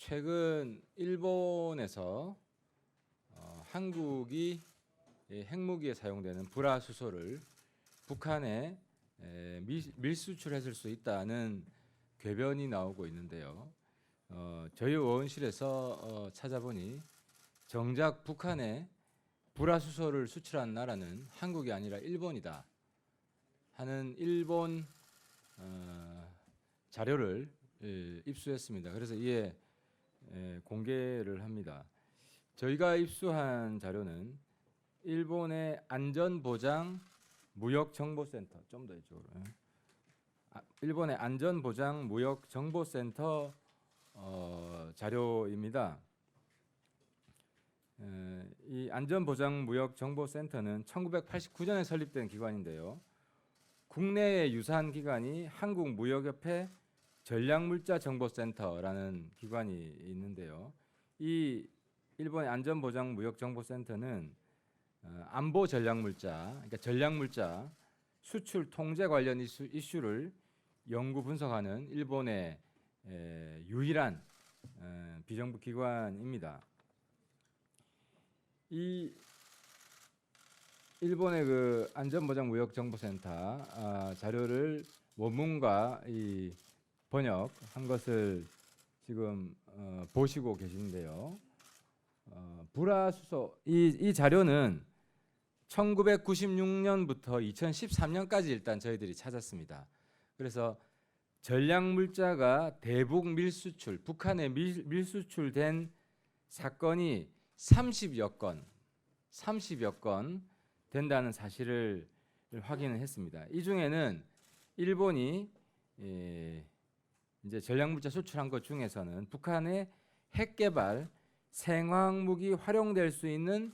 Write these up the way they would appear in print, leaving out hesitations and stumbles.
최근 일본에서 한국이 핵무기에 사용되는 불화수소를 북한에 밀수출했을 수 있다는 궤변이 나오고 있는데요. 저희 의원실에서 찾아보니 정작 북한에 불화수소를 수출한 나라는 한국이 아니라 일본이다 하는 일본 자료를 입수했습니다. 그래서 이에 공개를 합니다. 저희가 입수한 자료는 일본의 안전보장 무역정보센터, 좀 더 이쪽으로, 일본의 안전보장 무역정보센터 자료입니다. 이 안전보장무역정보센터는 1989년에 설립된 기관인데요. 국내의 유사한 기관이 한국무역협회 전략물자정보센터라는 기관이 있는데요. 이 일본의 안전보장무역정보센터는 안보 전략물자, 그러니까 전략물자 수출 통제 관련 이슈를 연구 분석하는 일본의 유일한 비정부 기관입니다. 이 일본의 그 안전보장무역정보센터 자료를 원문과 이 번역한 것을 지금 보시고 계시는데요. 불화수소 이 자료는 1996년부터 2013년까지 일단 저희들이 찾았습니다. 그래서 전략물자가 대북 밀수출, 북한에 밀수출된 사건이 30여 건 된다는 사실을 확인을 했습니다. 이 중에는 일본이 이제 전략물자 수출한 것 중에서는 북한의 핵개발, 생화학무기 활용될 수 있는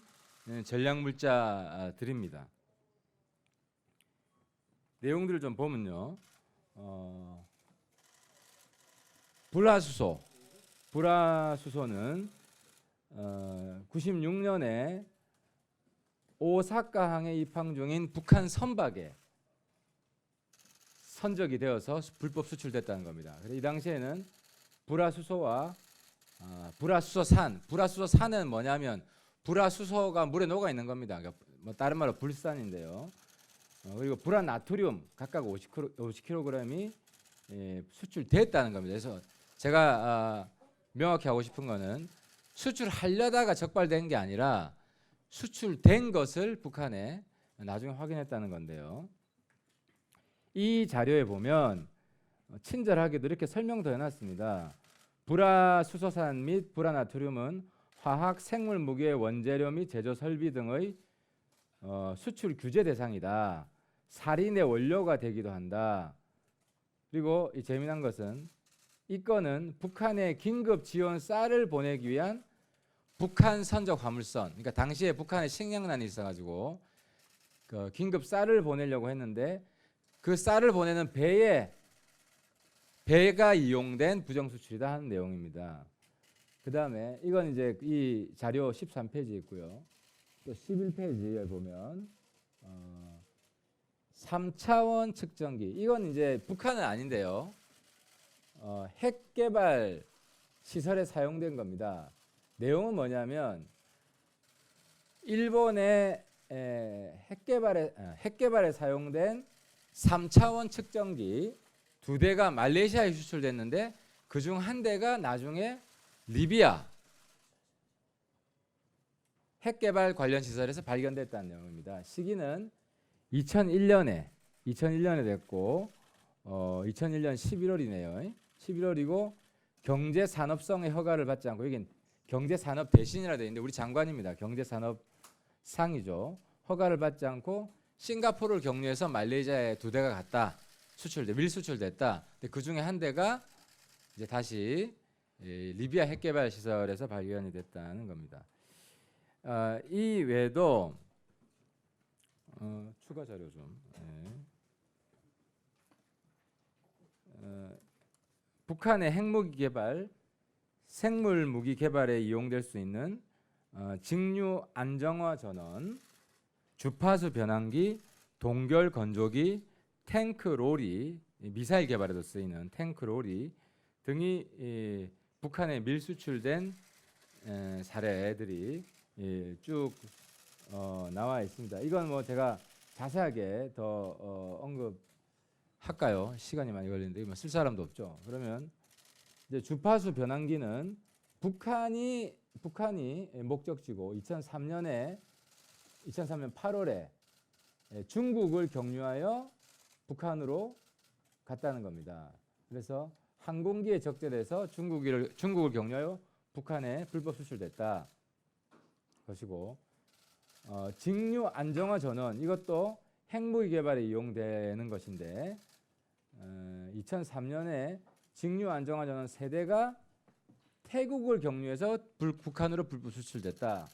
전략물자들입니다. 내용들을 좀 보면요, 불화수소는 96년에 오사카항에 입항 중인 북한 선박에 선적이 되어서 불법 수출됐다는 겁니다. 그래서 이 당시에는 불화수소와 불화수소산은 뭐냐면 불화수소가 물에 녹아 있는 겁니다. 그러니까 뭐 다른 말로 불산인데요. 그리고 불화나트륨 각각 50kg이 수출됐다는 겁니다. 그래서 제가 명확히 하고 싶은 거는 수출하려다가 적발된 게 아니라 수출된 것을 북한에 나중에 확인했다는 건데요. 이 자료에 보면 친절하게도 이렇게 설명도 해놨습니다. 불화수소산 및 불화나트륨은 화학, 생물 무기의 원재료 및 제조 설비 등의 수출 규제 대상이다. 살인의 원료가 되기도 한다. 그리고 이 재미난 것은 이 건은 북한에 긴급 지원 쌀을 보내기 위한 북한 선적 화물선, 그러니까 당시에 북한에 식량난이 있어가지고 그 긴급 쌀을 보내려고 했는데 그 쌀을 보내는 배가 이용된 부정수출이다 하는 내용입니다. 그 다음에 이건 이제 이 자료 13페이지에 있고요. 또 11페이지에 보면 3차원 측정기, 이건 이제 북한은 아닌데요. 핵개발 시설에 사용된 겁니다. 내용은 뭐냐면 일본의 핵개발에 사용된 3차원 측정기 2대가 말레이시아에 수출됐는데 그중 한 대가 나중에 리비아 핵개발 관련 시설에서 발견됐다는 내용입니다. 시기는 2001년에 됐고 2001년 11월이네요. 11월이고 경제산업성의 허가를 받지 않고, 여긴 경제산업 대신이라 되어 있는데 우리 장관입니다. 경제산업상이죠. 허가를 받지 않고 싱가포르를 경유해서 말레이시아에 2대가 갔다. 밀수출됐다. 근데 그 중에 한 대가 이제 다시 리비아 핵개발 시설에서 발견이 됐다는 겁니다. 이 외에도 추가 자료 좀. 북한의 핵무기 개발, 생물 무기 개발에 이용될 수 있는 직류 안정화 전원, 주파수 변환기, 동결 건조기, 탱크 로리, 미사일 개발에도 쓰이는 탱크 로리 등이 북한에 밀수출된 사례들이 쭉 나와 있습니다. 이건 뭐 제가 자세하게 더 언급할까요? 시간이 많이 걸리는데 뭐 쓸 사람도 없죠. 그러면 이제 주파수 변환기는 북한이 목적지고 2003년 8월에 중국을 경유하여 북한으로 갔다는 겁니다. 그래서 항공기에 적재돼서 중국을 경유하여 북한에 불법 수출됐다 것이고, 직류 안정화 전원 이것도 핵무기 개발에 이용되는 것인데 2003년에 직류 안정화 전원 세대가 태국을 경유해서 북한으로 불법 수출됐다.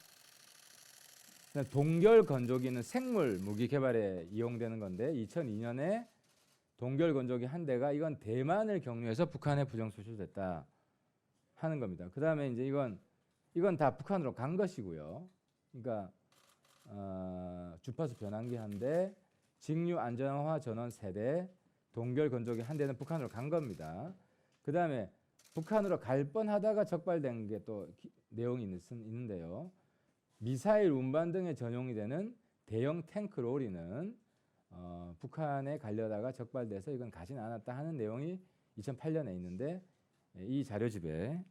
동결 건조기는 생물 무기 개발에 이용되는 건데 2002년에 동결 건조기 한 대가 이건 대만을 경유해서 북한에 부정 수출됐다 하는 겁니다. 그 다음에 이제 이건 다 북한으로 간 것이고요. 그러니까 주파수 변환기 한 대, 직류 안정화 전원 세대, 동결 건조기 한 대는 북한으로 간 겁니다. 그 다음에 북한으로 갈 뻔하다가 적발된 게 또 내용이 있는데요. 미사일 운반 등에 전용이 되는 대형 탱크 롤리는 북한에 가려다가 적발돼서 이건 가진 않았다 하는 내용이 2008년에 있는데 이 자료집에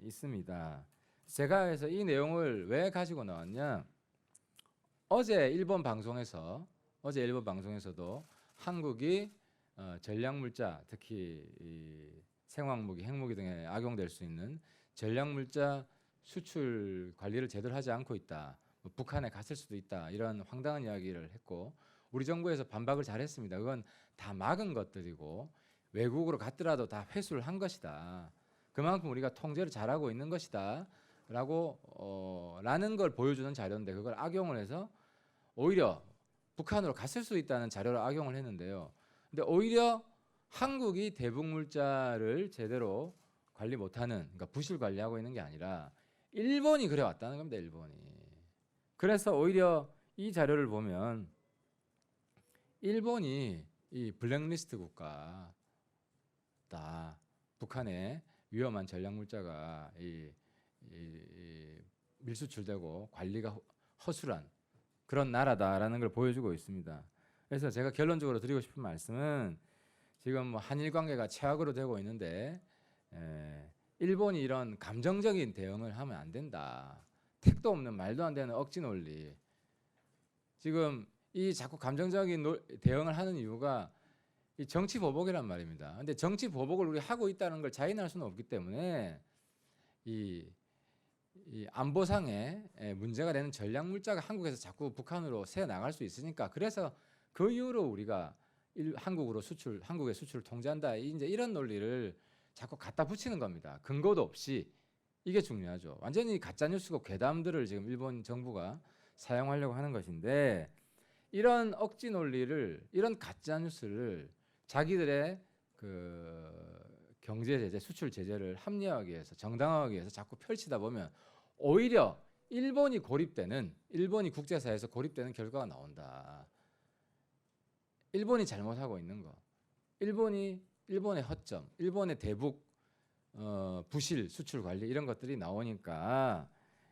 있습니다. 제가 그래서 이 내용을 왜 가지고 나왔냐? 어제 일본 방송에서도 한국이 전략물자, 특히 이 생화학무기, 핵무기 등에 악용될 수 있는 전략물자 수출 관리를 제대로 하지 않고 있다. 뭐 북한에 갔을 수도 있다. 이런 황당한 이야기를 했고, 우리 정부에서 반박을 잘했습니다. 그건 다 막은 것들이고 외국으로 갔더라도 다 회수를 한 것이다. 그만큼 우리가 통제를 잘하고 있는 것이다. 라는 걸 보여주는 자료인데 그걸 악용을 해서 오히려 북한으로 갔을 수 있다는 자료를 악용을 했는데요. 근데 오히려 한국이 대북물자를 제대로 관리 못하는, 그러니까 부실 관리하고 있는 게 아니라 일본이 그래 왔다는 겁니다. 일본이. 그래서 오히려 이 자료를 보면 일본이 이 블랙리스트 국가다. 북한에 위험한 전략물자가 밀수출되고 관리가 허술한 그런 나라다라는 걸 보여주고 있습니다. 그래서 제가 결론적으로 드리고 싶은 말씀은 지금 뭐 한일 관계가 최악으로 되고 있는데 일본이 이런 감정적인 대응을 하면 안 된다. 택도 없는 말도 안 되는 억지 논리. 지금 이 자꾸 감정적인 대응을 하는 이유가 이 정치 보복이란 말입니다. 근데 정치 보복을 우리 하고 있다는 걸 자인할 수는 없기 때문에 이 안보상에 문제가 되는 전략 물자가 한국에서 자꾸 북한으로 새 나갈 수 있으니까, 그래서 그 이후로 우리가 한국의 수출을 통제한다. 이제 이런 논리를 자꾸 갖다 붙이는 겁니다. 근거도 없이. 이게 중요하죠. 완전히 가짜 뉴스고 괴담들을 지금 일본 정부가 사용하려고 하는 것인데, 이런 억지 논리를, 이런 가짜 뉴스를 자기들의 그 경제 제재, 수출 제재를 합리화하기 위해서, 정당화하기 위해서 자꾸 펼치다 보면 오히려 일본이 국제사회에서 고립되는 결과가 나온다. 일본이 잘못하고 있는 거, 일본의 허점, 일본의 대북 부실 수출 관리 이런 것들이 나오니까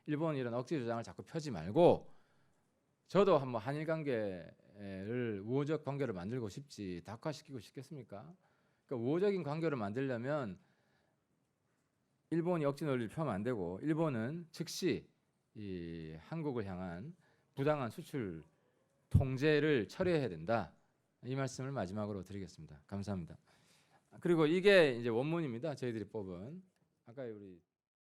일본이 이런 억지 주장을 자꾸 펴지 말고, 저도 한번 한일 관계를 우호적 관계를 만들고 싶지 낙화시키고 싶겠습니까? 그러니까 우호적인 관계를 만들려면 일본이 억지 논리를 펴면 안 되고, 일본은 즉시 이 한국을 향한 부당한 수출 통제를 철회해야 된다. 이 말씀을 마지막으로 드리겠습니다. 감사합니다. 그리고 이게 이제 원문입니다. 저희들이 뽑은 아까 우리